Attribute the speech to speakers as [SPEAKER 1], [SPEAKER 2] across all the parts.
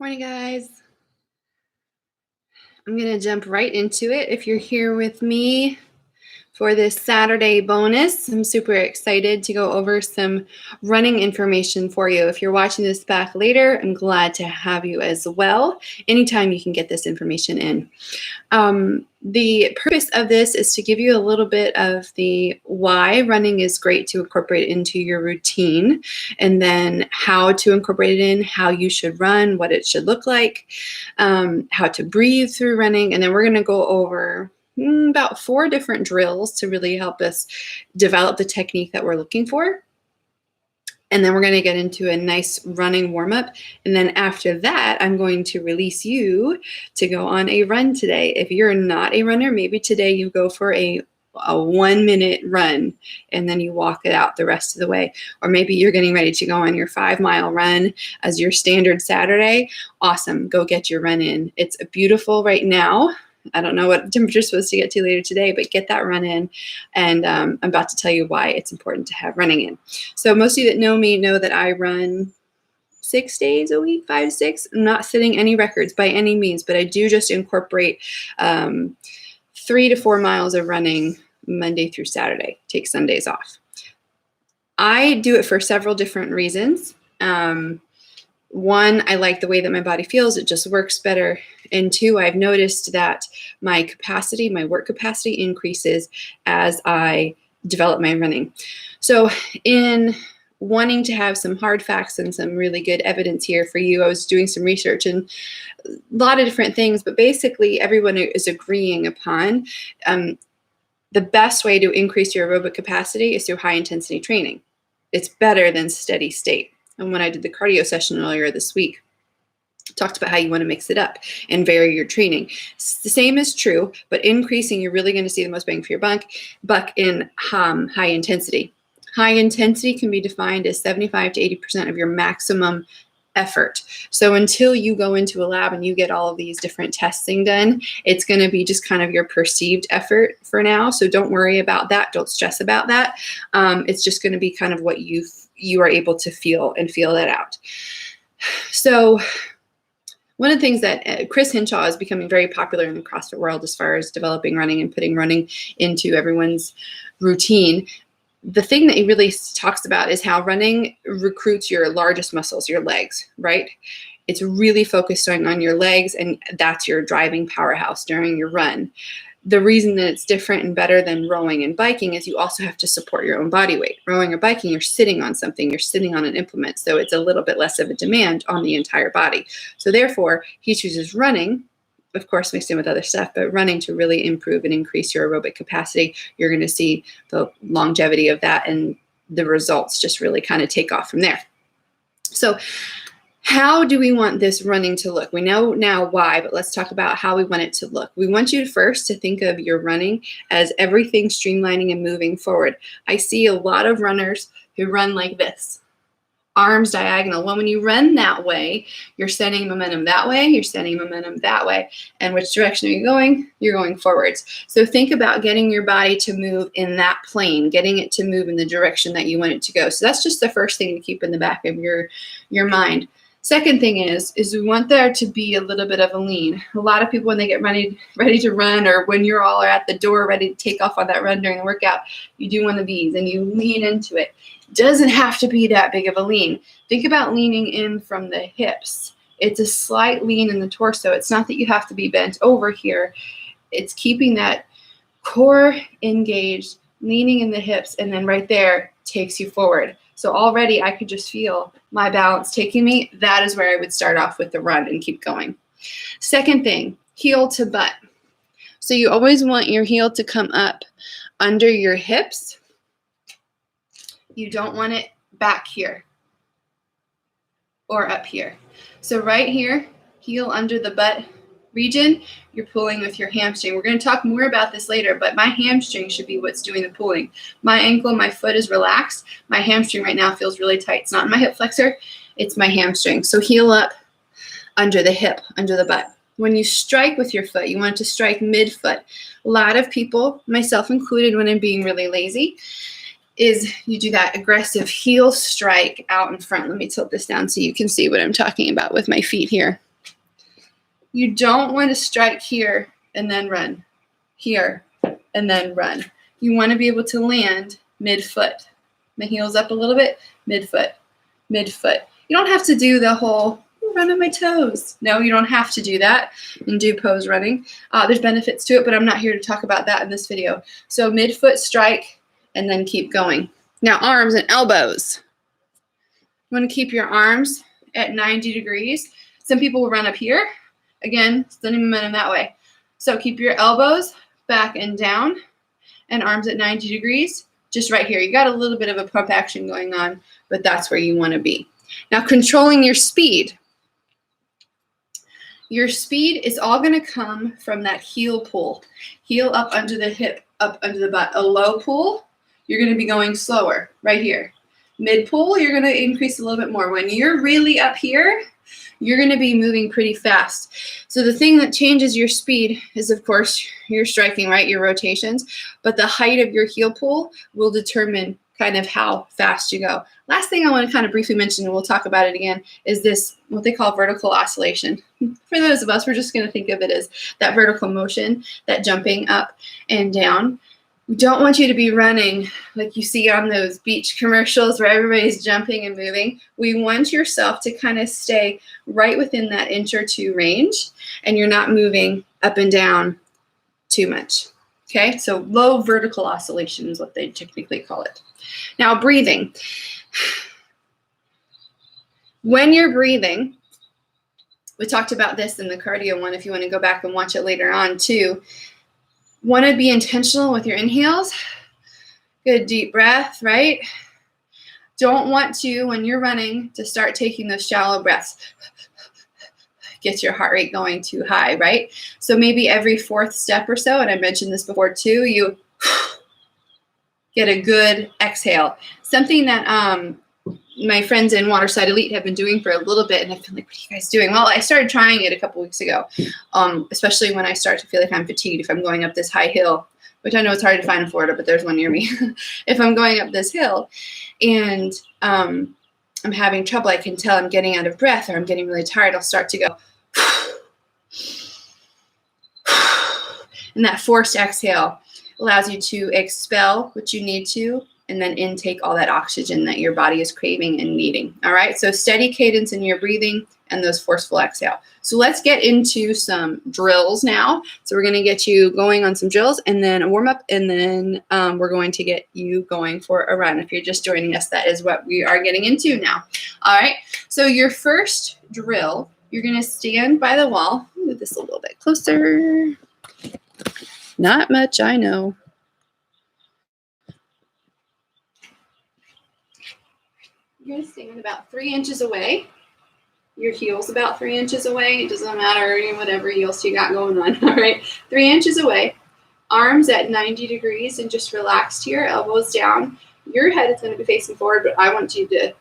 [SPEAKER 1] Morning, guys. I'm going to jump right into it. If you're here with me for this Saturday bonus, I'm super excited to go over some running information for you. If you're watching this back later, I'm glad to have you as well. Anytime you can get this information in. The purpose of this is to give you a little bit of the why running is great to incorporate into your routine, and then how to incorporate it in, how you should run, what it should look like, how to breathe through running, and then we're going to go over about 4 different drills to really help us develop the technique that we're looking for. And then we're going to get into a nice running warm-up. And then after that, I'm going to release you to go on a run today. If you're not a runner, maybe today you go for a 1-minute run and then you walk it out the rest of the way. Or maybe you're getting ready to go on your 5-mile run as your standard Saturday. Awesome. Go get your run in. It's beautiful right now. I don't know what temperature is supposed to get to later today, but get that run in. And I'm about to tell you why it's important to have running in. So most of you that know me know that I run 6 days a week, 5 to 6. I'm not setting any records by any means, but I do just incorporate 3 to 4 miles of running Monday through Saturday. Take Sundays off. I do it for several different reasons. One, I like the way that my body feels. It just works better. And 2, I've noticed that my capacity, my work capacity increases as I develop my running. So in wanting to have some hard facts and some really good evidence here for you, I was doing some research and a lot of different things, but basically everyone is agreeing upon the best way to increase your aerobic capacity is through high intensity training. It's better than steady state. And when I did the cardio session earlier this week, talked about how you want to mix it up and vary your training. The same is true, but increasing, you're really going to see the most bang for your buck in high intensity. High intensity can be defined as 75 to 80% of your maximum effort. So until you go into a lab and you get all of these different testing done, it's going to be just kind of your perceived effort for now. So don't worry about that. Don't stress about that. It's just going to be kind of what you are able to feel and feel that out. So one of the things that Chris Hinshaw is becoming very popular in the CrossFit world as far as developing running and putting running into everyone's routine. The thing that he really talks about is how running recruits your largest muscles, your legs, right? It's really focused on your legs, and that's your driving powerhouse during your run. The reason that it's different and better than rowing and biking is you also have to support your own body weight. Rowing or biking, you're sitting on something, you're sitting on an implement, so it's a little bit less of a demand on the entire body. So therefore, he chooses running, of course mixed in with other stuff, but running to really improve and increase your aerobic capacity. You're going to see the longevity of that and the results just really kind of take off from there. So how do we want this running to look? We know now why, but let's talk about how we want it to look. We want you first to think of your running as everything streamlining and moving forward. I see a lot of runners who run like this, arms diagonal. Well, when you run that way, you're sending momentum that way, you're sending momentum that way. And which direction are you going? You're going forwards. So think about getting your body to move in that plane, getting it to move in the direction that you want it to go. So that's just the first thing to keep in the back of your mind. Second thing is we want there to be a little bit of a lean. A lot of people, when they get ready to run, or when you're all at the door ready to take off on that run during the workout, you do one of these and you lean into it. Doesn't have to be that big of a lean. Think about leaning in from the hips. It's a slight lean in the torso. It's not that you have to be bent over here. It's keeping that core engaged, leaning in the hips, and then right there takes you forward. So already I could just feel my balance taking me. That is where I would start off with the run and keep going. Second thing, heel to butt. So you always want your heel to come up under your hips. You don't want it back here or up here. So right here, heel under the butt region, you're pulling with your hamstring. We're going to talk more about this later, but my hamstring should be what's doing the pulling. My ankle, my foot is relaxed. My hamstring right now feels really tight. It's not my hip flexor, it's my hamstring. So heel up under the hip, under the butt. When you strike with your foot, you want to strike mid-foot. A lot of people, myself included when I'm being really lazy, is you do that aggressive heel strike out in front. Let me tilt this down so you can see what I'm talking about with my feet here. You don't want to strike here and then run, here and then run. You want to be able to land mid-foot. My heels up a little bit, mid-foot, mid-foot. You don't have to do the whole run on my toes. No, you don't have to do that and do pose running. There's benefits to it, but I'm not here to talk about that in this video. So mid-foot strike and then keep going. Now arms and elbows. You want to keep your arms at 90 degrees. Some people will run up here. Again, sending momentum that way. So keep your elbows back and down and arms at 90 degrees, just right here. You got a little bit of a pump action going on, but that's where you want to be. Now controlling your speed. Your speed is all going to come from that heel pull. Heel up under the hip, up under the butt. A low pull, you're going to be going slower right here. Mid pull, you're going to increase a little bit more. When you're really up here, you're going to be moving pretty fast. So the thing that changes your speed is, of course, your striking, right? Your rotations. But the height of your heel pull will determine kind of how fast you go. Last thing I want to kind of briefly mention, and we'll talk about it again, is this, what they call vertical oscillation. For those of us, we're just going to think of it as that vertical motion, that jumping up and down. We don't want you to be running like you see on those beach commercials where everybody's jumping and moving. We want yourself to kind of stay right within that inch or two range, and you're not moving up and down too much. Okay, so low vertical oscillation is what they technically call it. Now, breathing. When you're breathing, we talked about this in the cardio one if you want to go back and watch it later on too. Want to be intentional with your inhales. Good deep breath, right? Don't want to, when you're running, to start taking those shallow breaths. Get your heart rate going too high, right? So maybe every fourth step or so, and I mentioned this before too, you get a good exhale. Something that my friends in Waterside Elite have been doing for a little bit, and I've been like, what are you guys doing? Well, I started trying it a couple weeks ago, especially when I start to feel like I'm fatigued if I'm going up this high hill, which I know it's hard to find in Florida, but there's one near me. If I'm going up this hill and I'm having trouble, I can tell I'm getting out of breath or I'm getting really tired, I'll start to go, and that forced exhale allows you to expel what you need to, and then intake all that oxygen that your body is craving and needing. All right, so steady cadence in your breathing and those forceful exhale. So let's get into some drills now. So we're gonna get you going on some drills and then a warm up, and then we're going to get you going for a run. If you're just joining us, that is what we are getting into now. All right, so your first drill, you're gonna stand by the wall. Move this a little bit closer. Not much, I know. You're going to stand about 3 inches away. Your heel's about 3 inches away. It doesn't matter whatever else you got going on. All right, 3 inches away. Arms at 90 degrees and just relaxed here. Elbows down. Your head is going to be facing forward, but I want you to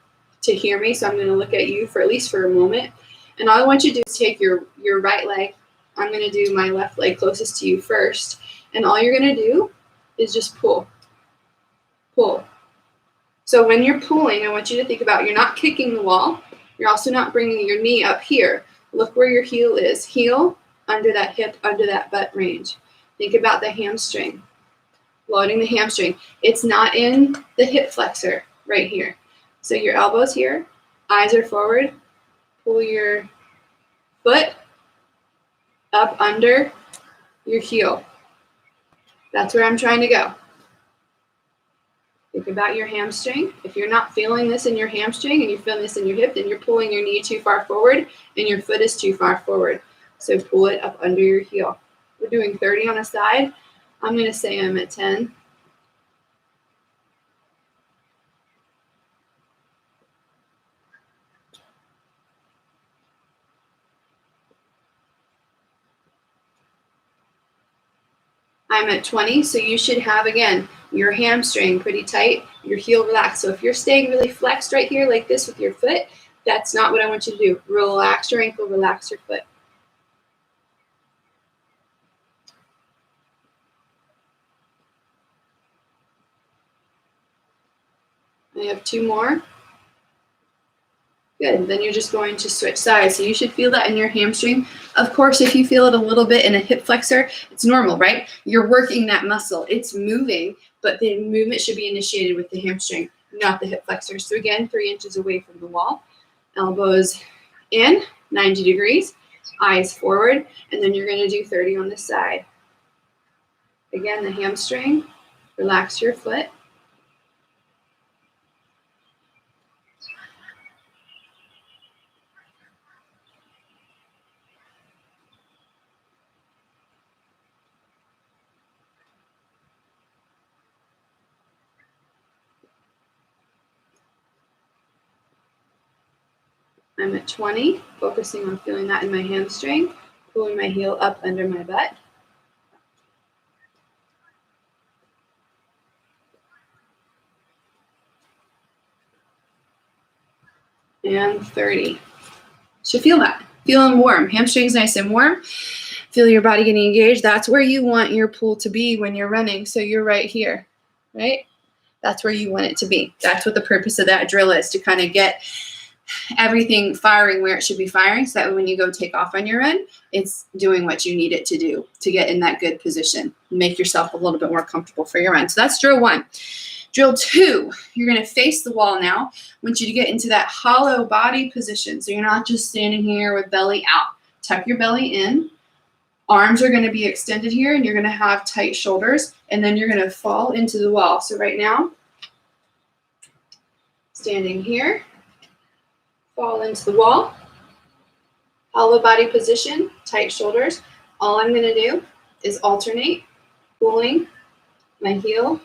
[SPEAKER 1] hear me, so I'm going to look at you for at least for a moment. And all I want you to do is take your right leg. I'm going to do my left leg closest to you first. And all you're going to do is just pull. Pull. So when you're pulling, I want you to think about, you're not kicking the wall. You're also not bringing your knee up here. Look where your heel is. Heel under that hip, under that butt range. Think about the hamstring. Loading the hamstring. It's not in the hip flexor right here. So your elbows here, eyes are forward. Pull your foot up under your heel. That's where I'm trying to go. Think about your hamstring. If you're not feeling this in your hamstring and you're feeling this in your hip, then you're pulling your knee too far forward and your foot is too far forward. So pull it up under your heel. We're doing 30 on a side. I'm going to say I'm at 10. I'm at 20, so you should have, again, your hamstring pretty tight, your heel relaxed. So if you're staying really flexed right here like this with your foot, that's not what I want you to do. Relax your ankle, relax your foot. I have 2 more. Good. Then you're just going to switch sides. So you should feel that in your hamstring. Of course, if you feel it a little bit in a hip flexor, it's normal, right? You're working that muscle. It's moving, but the movement should be initiated with the hamstring, not the hip flexor. So again, 3 inches away from the wall. Elbows in, 90 degrees, eyes forward, and then you're going to do 30 on this side. Again, the hamstring, relax your foot. I'm at 20, focusing on feeling that in my hamstring, pulling my heel up under my butt. And 30. So feel that, feeling warm. Hamstrings nice and warm. Feel your body getting engaged. That's where you want your pull to be when you're running. So you're right here, right? That's where you want it to be. That's what the purpose of that drill is, to kind of get everything firing where it should be firing, so that when you go take off on your run, it's doing what you need it to do to get in that good position. Make yourself a little bit more comfortable for your run. So that's drill 1. Drill 2, you're going to face the wall now. I want you to get into that hollow body position. So you're not just standing here with belly out. Tuck your belly in. Arms are going to be extended here, and you're going to have tight shoulders, and then you're going to fall into the wall. So right now, standing here, fall into the wall, hollow body position, tight shoulders. All I'm going to do is alternate, pulling my heel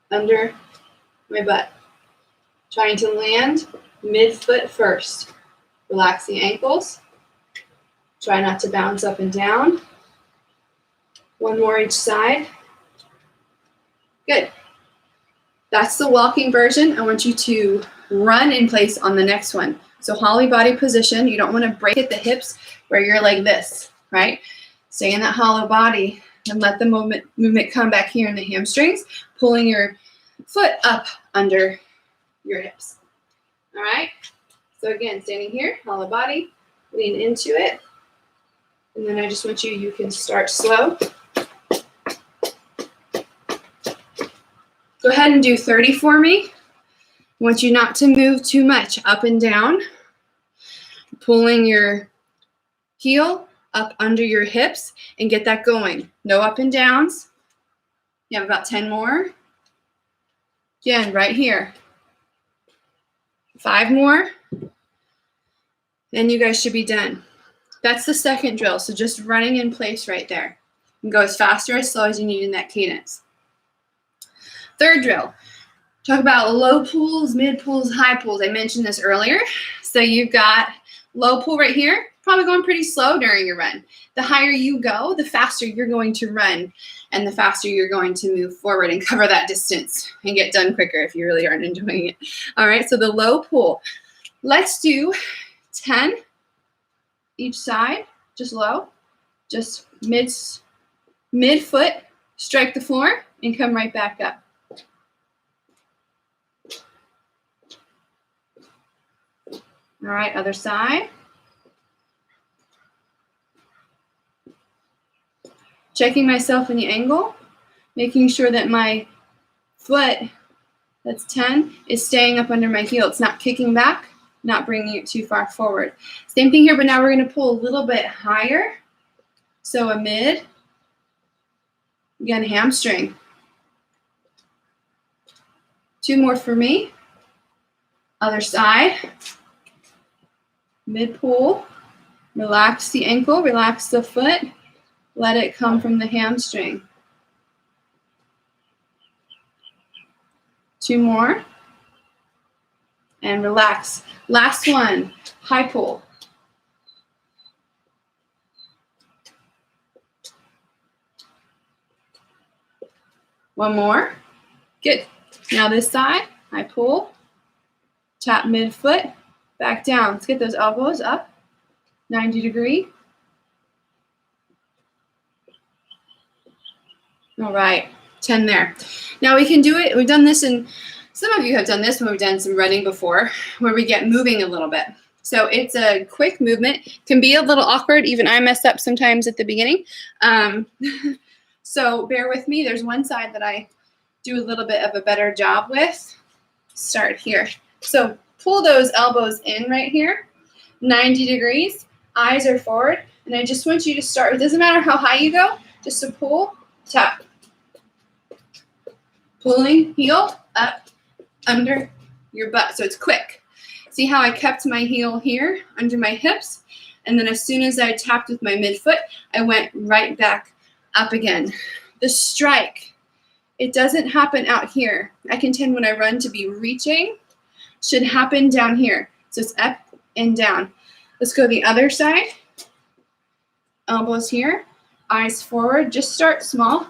[SPEAKER 1] under my butt, trying to land mid-foot first. Relax the ankles. Try not to bounce up and down. One more each side. Good. That's the walking version. I want you to run in place on the next one. So hollow body position. You don't want to break at the hips where you're like this, right? Stay in that hollow body and let the movement come back here in the hamstrings, pulling your foot up under your hips. All right? So again, standing here, hollow body, lean into it. And then I just want you can start slow. Go ahead and do 30 for me. I want you not to move too much up and down. Pulling your heel up under your hips and get that going. No up and downs. You have about 10 more. Again, right here. 5 more. Then you guys should be done. That's the second drill. So just running in place right there. You can go as fast or as slow as you need in that cadence. Third drill. Talk about low pulls, mid pulls, high pulls. I mentioned this earlier. So you've got low pull right here, probably going pretty slow during your run. The higher you go, the faster you're going to run, and the faster you're going to move forward and cover that distance and get done quicker if you really aren't enjoying it. All right, so the low pull. Let's do 10 each side, just low, just mid-foot, strike the floor, and come right back up. All right, other side. Checking myself in the angle, making sure that my foot, that's 10, is staying up under my heel. It's not kicking back, not bringing it too far forward. Same thing here, but now we're going to pull a little bit higher. So a mid, again, hamstring. 2 more for me. Other side. Mid pull, relax the ankle, relax the foot, let it come from the hamstring. 2 more, and relax. Last one, high pull. One more, good. Now this side, high pull, tap mid-foot, back down. Let's get those elbows up, 90 degree. All right, 10 there. Now we can do it. We've done this in Some of you have done this when we've done some running before, where we get moving a little bit. So it's a quick movement, can be a little awkward. Even I mess up sometimes at the beginning. So bear with me. There's one side that I do a little bit of a better job with. Start here. So pull those elbows in right here, 90 degrees, eyes are forward. And I just want you to start, it doesn't matter how high you go, just to pull, tap. Pulling heel up under your butt. So it's quick. See how I kept my heel here under my hips? And then as soon as I tapped with my midfoot, I went right back up again. The strike, it doesn't happen out here. I can tend when I run to be reaching, should happen down here. So it's up and down. Let's go the other side. Elbows here, eyes forward. Just start small.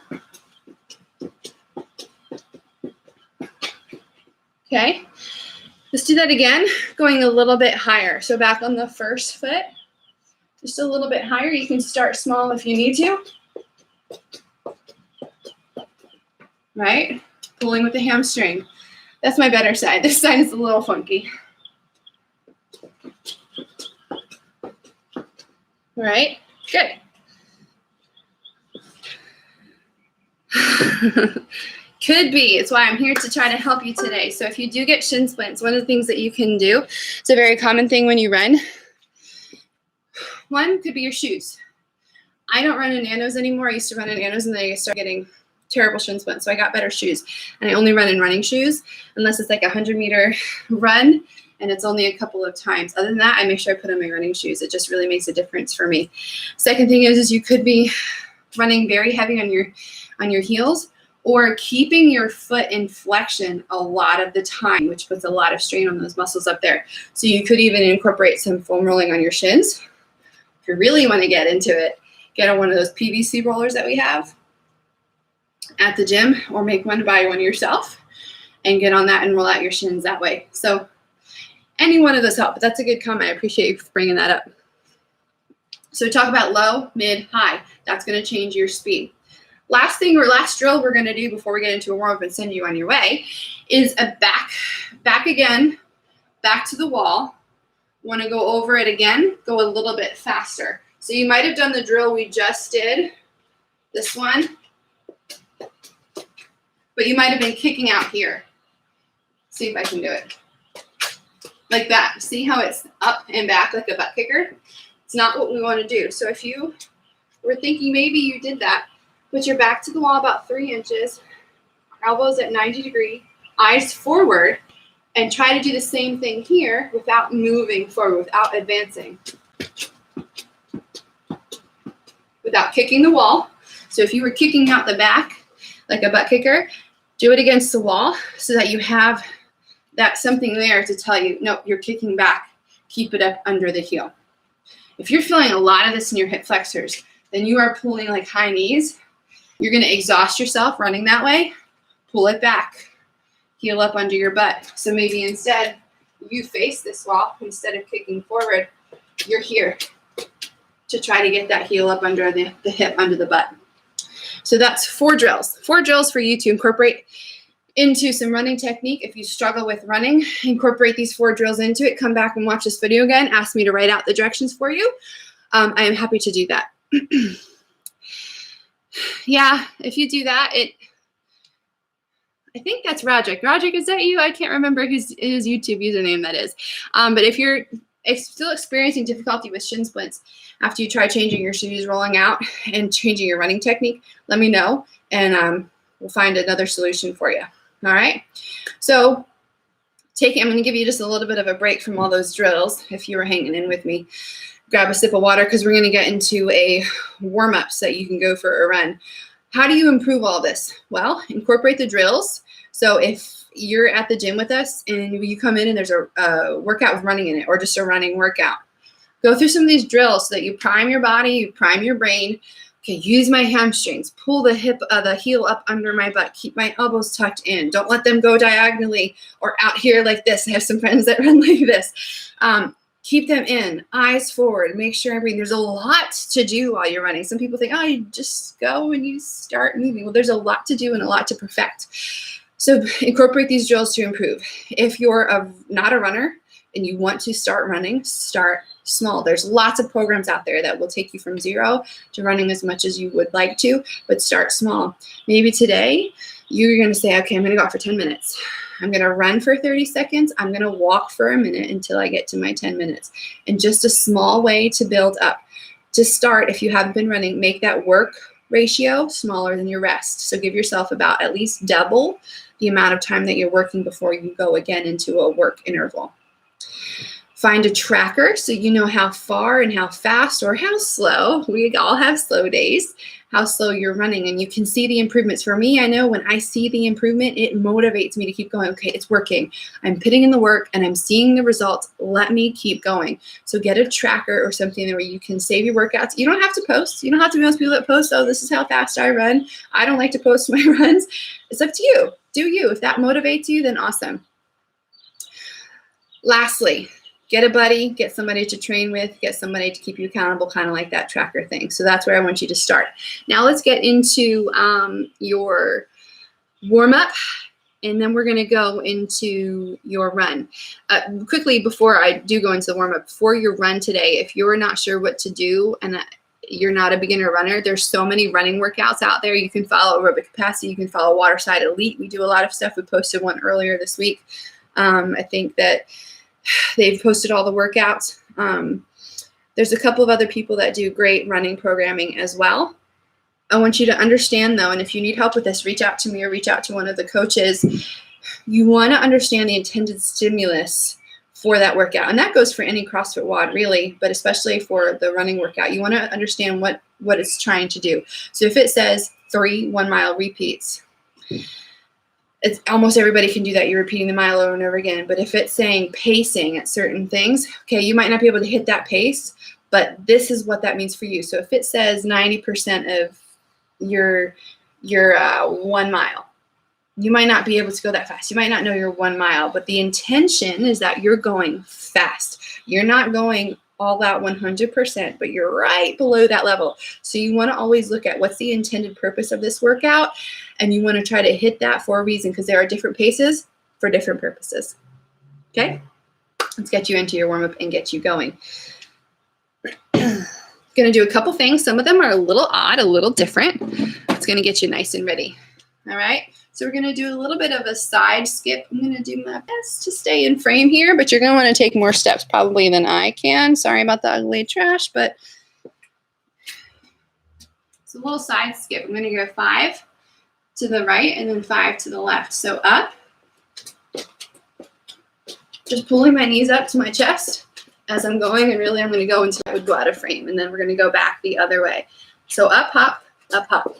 [SPEAKER 1] Okay, let's do that again, going a little bit higher. So back on the first foot, just a little bit higher. You can start small if you need to. Right? Pulling with the hamstring. That's my better side. This side is a little funky. All right, good. Could be. It's why I'm here to try to help you today. So if you do get shin splints, one of the things that you can do, it's a very common thing when you run. One could be your shoes. I don't run in nanos anymore. I used to run in nanos and then I started getting terrible shin splints. So I got better shoes. And I only run in running shoes unless it's like a 100-meter run and it's only a couple of times. Other than that, I make sure I put on my running shoes. It just really makes a difference for me. Second thing is you could be running very heavy on your heels, or keeping your foot in flexion a lot of the time, which puts a lot of strain on those muscles up there. So you could even incorporate some foam rolling on your shins. If you really want to get into it, get on one of those PVC rollers that we have at the gym, or make one, buy one yourself, and get on that and roll out your shins that way. So any one of those help, but that's a good comment. I appreciate you for bringing that up. So talk about low, mid, high. That's going to change your speed. Last thing or last drill we're going to do before we get into a warm-up and send you on your way is a back again, back to the wall. Want to go over it again, go a little bit faster. So you might have done the drill we just did, this one, but you might have been kicking out here. See if I can do it. Like that. See how it's up and back like a butt kicker? It's not what we want to do. So if you were thinking maybe you did that, put your back to the wall about 3 inches, elbows at 90 degrees, eyes forward, and try to do the same thing here without moving forward, without advancing, without kicking the wall. So if you were kicking out the back like a butt kicker, do it against the wall so that you have that something there to tell you, no, you're kicking back. Keep it up under the heel. If you're feeling a lot of this in your hip flexors, then you are pulling like high knees. You're going to exhaust yourself running that way. Pull it back. Heel up under your butt. So maybe instead you face this wall. Instead of kicking forward, you're here to try to get that heel up under the hip, under the butt. So that's 4 drills. 4 drills for you to incorporate into some running technique. If you struggle with running, incorporate these 4 drills into it. Come back and watch this video again. Ask me to write out the directions for you. I am happy to do that. Yeah, if you do that, I think that's Roderick. Roderick, is that you? I can't remember his YouTube username that is. But if you're still experiencing difficulty with shin splints after you try changing your shoes, rolling out, and changing your running technique, let me know, and we'll find another solution for you. All right? So I'm going to give you just a little bit of a break from all those drills if you were hanging in with me. Grab a sip of water because we're going to get into a warm-up so that you can go for a run. How do you improve all this? Well, incorporate the drills. So if you're at the gym with us and you come in and there's a workout with running in it, or just a running workout, go through some of these drills so that you prime your body, you prime your brain. Okay, use my hamstrings. Pull the heel up under my butt. Keep my elbows tucked in. Don't let them go diagonally or out here like this. I have some friends that run like this. Keep them in, eyes forward, make sure everything. There's a lot to do while you're running. Some people think, oh, you just go and you start moving. Well, there's a lot to do and a lot to perfect. So incorporate these drills to improve. If you're not a runner and you want to start running, start small. There's lots of programs out there that will take you from 0 to running as much as you would like to, but start small. Maybe today you're going to say, okay, I'm going to go out for 10 minutes. I'm going to run for 30 seconds. I'm going to walk for a minute until I get to my 10 minutes. And just a small way to build up. To start, if you haven't been running, make that work ratio smaller than your rest. So give yourself about at least double the amount of time that you're working before you go again into a work interval. Find a tracker so you know how far and how fast or how slow, we all have slow days, how slow you're running, and you can see the improvements. For me, I know when I see the improvement, it motivates me to keep going. Okay, it's working. I'm putting in the work and I'm seeing the results. Let me keep going. So get a tracker or something where you can save your workouts. You don't have to post. You don't have to be those people that post, oh, this is how fast I run. I don't like to post my runs. It's up to you. Do you. If that motivates you, then awesome. Lastly, get a buddy, get somebody to train with, get somebody to keep you accountable, kind of like that tracker thing. So that's where I want you to start. Now let's get into your warm-up, and then we're going to go into your run. Quickly, before I do go into the warm-up, for your run today, if you're not sure what to do and you're not a beginner runner, there's so many running workouts out there. You can follow aerobic capacity. You can follow Waterside Elite. We do a lot of stuff. We posted one earlier this week. I think that they've posted all the workouts. There's a couple of other people that do great running programming as well. I want you to understand, though, and if you need help with this, reach out to me or reach out to one of the coaches. You want to understand the intended stimulus for that workout. And that goes for any CrossFit WOD, really, but especially for the running workout. You want to understand what it's trying to do. So if it says 3 1-mile repeats, it's almost everybody can do that. You're repeating the mile over and over again. But if it's saying pacing at certain things, okay, you might not be able to hit that pace, but this is what that means for you. So if it says 90% of your 1 mile, you might not be able to go that fast. You might not know your 1 mile, but the intention is that you're going fast. You're not going all out 100%, but you're right below that level. So you want to always look at what's the intended purpose of this workout, and you want to try to hit that for a reason, because there are different paces for different purposes. Okay? Let's get you into your warm-up and get you going. Going to do a couple things. Some of them are a little odd, a little different. It's going to get you nice and ready. All right? So we're going to do a little bit of a side skip. I'm going to do my best to stay in frame here, but you're going to want to take more steps probably than I can. Sorry about the ugly trash, but it's a little side skip. I'm going to go 5 to the right and then 5 to the left. So up, just pulling my knees up to my chest as I'm going, and really I'm going to go until I would go out of frame, and then we're going to go back the other way. So up, hop, up, hop.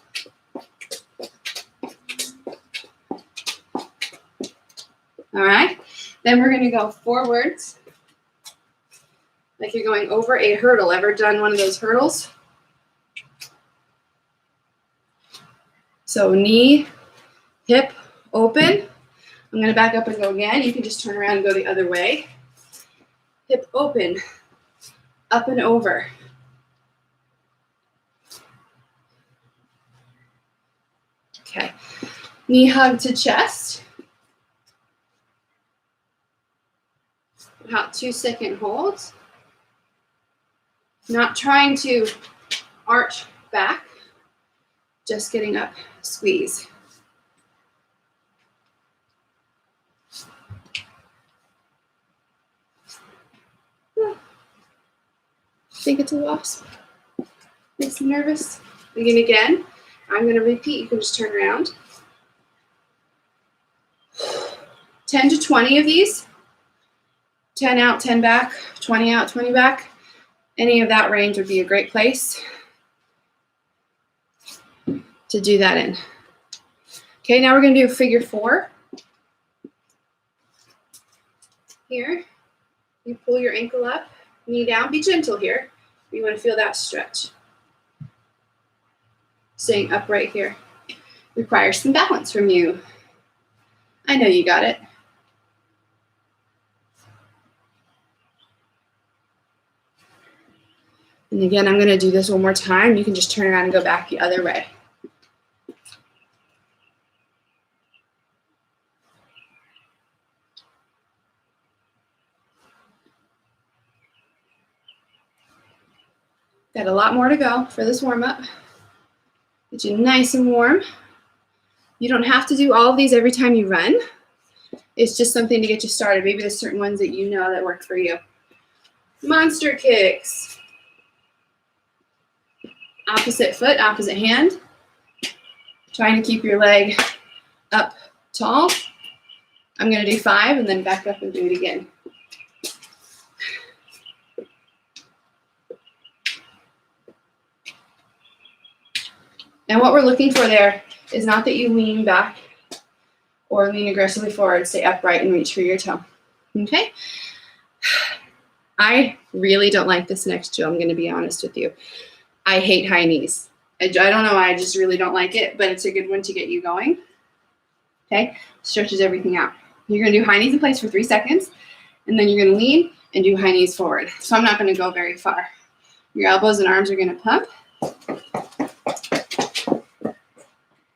[SPEAKER 1] All right, then we're going to go forwards like you're going over a hurdle. Ever done one of those hurdles? So knee, hip, open. I'm going to back up and go again. You can just turn around and go the other way. Hip open, up and over. Okay, knee hug to chest. About 2-second holds. Not trying to arch back, just getting up, squeeze. Think it's a wasp. Makes me nervous. Begin again. I'm going to repeat. You can just turn around. 10 to 20 of these. 10 out, 10 back, 20 out, 20 back. Any of that range would be a great place to do that in. Okay, now we're going to do a figure 4. Here, you pull your ankle up, knee down. Be gentle here. You want to feel that stretch. Staying upright here requires some balance from you. I know you got it. And again, I'm going to do this one more time. You can just turn around and go back the other way. Got a lot more to go for this warm-up. Get you nice and warm. You don't have to do all of these every time you run. It's just something to get you started. Maybe there's certain ones that you know that work for you. Monster kicks. Opposite foot, opposite hand. Trying to keep your leg up tall. I'm going to do 5 and then back up and do it again. And what we're looking for there is not that you lean back or lean aggressively forward. Stay upright and reach for your toe. Okay? I really don't like this next drill. I'm going to be honest with you. I hate high knees. I don't know why. I just really don't like it, but it's a good one to get you going. Okay? Stretches everything out. You're going to do high knees in place for 3 seconds, and then you're going to lean and do high knees forward. So I'm not going to go very far. Your elbows and arms are going to pump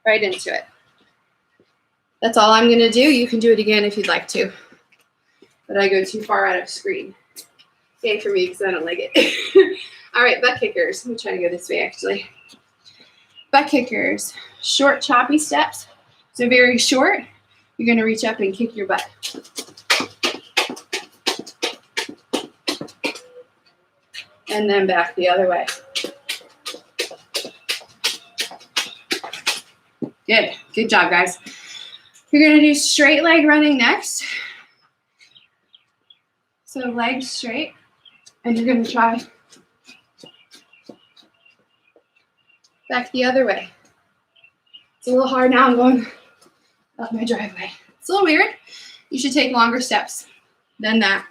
[SPEAKER 1] right into it. That's all I'm going to do. You can do it again if you'd like to, but I go too far out of screen. Yay for me because I don't like it. All right, butt kickers. I'm trying to go this way, actually. Butt kickers. Short, choppy steps. So very short. You're going to reach up and kick your butt. And then back the other way. Good. Good job, guys. You're going to do straight leg running next. So legs straight. And you're going to try back the other way. It's a little hard now. I'm going up my driveway. It's a little weird. You should take longer steps than that.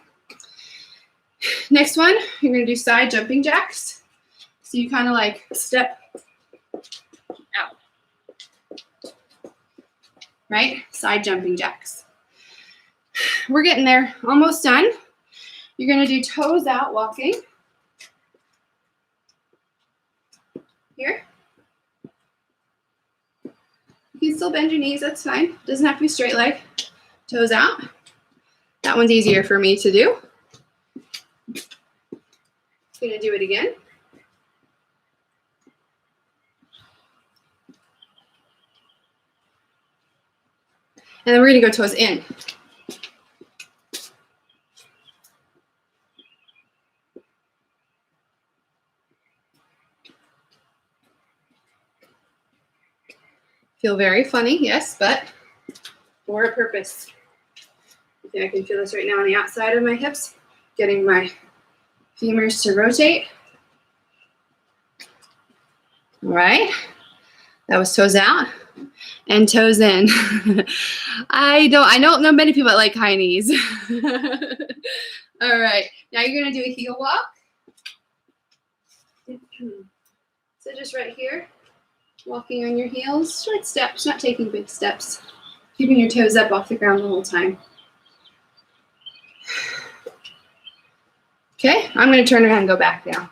[SPEAKER 1] Next one, you're going to do side jumping jacks. So you kind of like step out. Right? Side jumping jacks. We're getting there. Almost done. You're going to do toes out walking. Here. You can still bend your knees, that's fine. Doesn't have to be straight leg. Toes out. That one's easier for me to do. Gonna do it again. And then we're gonna go toes in. Feel very funny, yes, but for a purpose. I think I can feel this right now on the outside of my hips, getting my femurs to rotate. All right, that was toes out and toes in. I don't know many people that like high knees. All right, now you're gonna do a heel walk. So just right here. Walking on your heels, short steps, not taking big steps. Keeping your toes up off the ground the whole time. Okay, I'm going to turn around and go back now.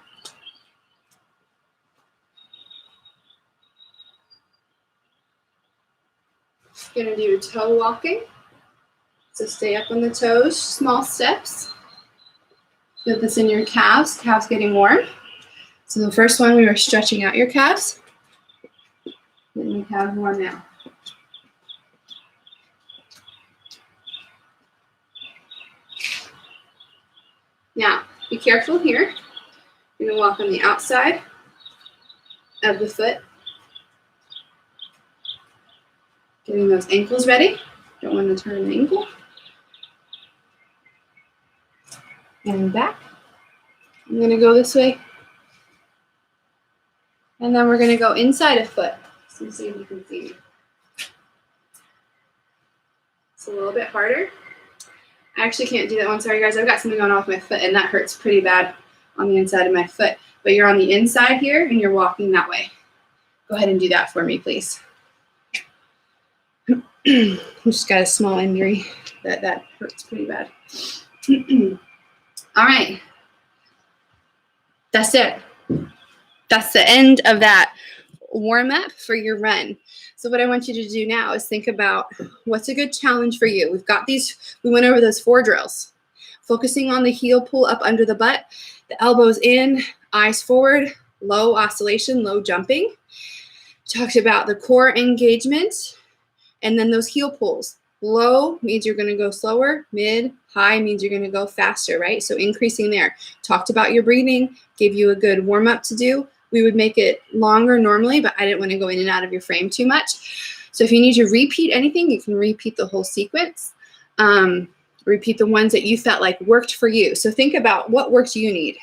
[SPEAKER 1] Going to do toe walking. So stay up on the toes, small steps. Feel this in your calves, calves getting warm. So the first one, we were stretching out your calves. Then you have more now. Now, be careful here. You're going to walk on the outside of the foot. Getting those ankles ready. Don't want to turn the ankle. And back. I'm going to go this way. And then we're going to go inside a foot. So see if you can see me. It's a little bit harder. I actually can't do that one. Sorry, guys. I've got something going on with my foot, and that hurts pretty bad on the inside of my foot. But you're on the inside here, and you're walking that way. Go ahead and do that for me, please. I just got a small injury. That hurts pretty bad. All right. That's it. That's the end of that warm up for your run. So what I want you to do now is think about what's a good challenge for you. We've got these, we went over those 4 drills. Focusing on the heel pull up under the butt, the elbows in, eyes forward, low oscillation, low jumping. Talked about the core engagement, and then those heel pulls. Low means you're going to go slower, mid, high means you're going to go faster, right? So increasing there. Talked about your breathing, gave you a good warm up to do. We would make it longer normally, but I didn't want to go in and out of your frame too much. So if you need to repeat anything, you can repeat the whole sequence. Repeat the ones that you felt like worked for you. So think about what work do you need?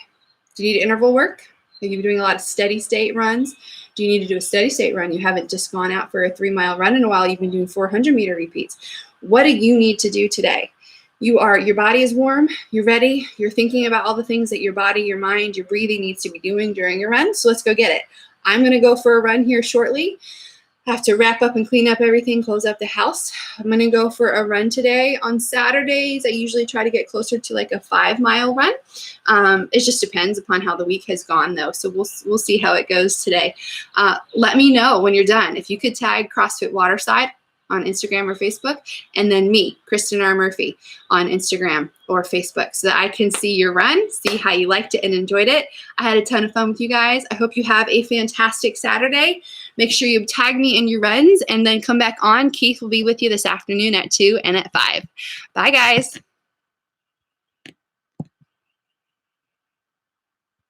[SPEAKER 1] Do you need interval work? Are you doing a lot of steady state runs? Do you need to do a steady state run? You haven't just gone out for a 3-mile run in a while. You've been doing 400-meter repeats. What do you need to do today? Your body is warm. You're ready. You're thinking about all the things that your body, your mind, your breathing needs to be doing during your run. So let's go get it. I'm going to go for a run here shortly. I have to wrap up and clean up everything, close up the house. I'm going to go for a run today. On Saturdays, I usually try to get closer to like a 5-mile run. It just depends upon how the week has gone, though. So we'll see how it goes today. Let me know when you're done. If you could tag CrossFit Waterside on Instagram or Facebook, and then me, Kristen R. Murphy, on Instagram or Facebook, so that I can see your run, see how you liked it and enjoyed it. I had a ton of fun with you guys. I hope you have a fantastic Saturday. Make sure you tag me in your runs and then come back on. Keith will be with you this afternoon at 2 and at 5. Bye, guys.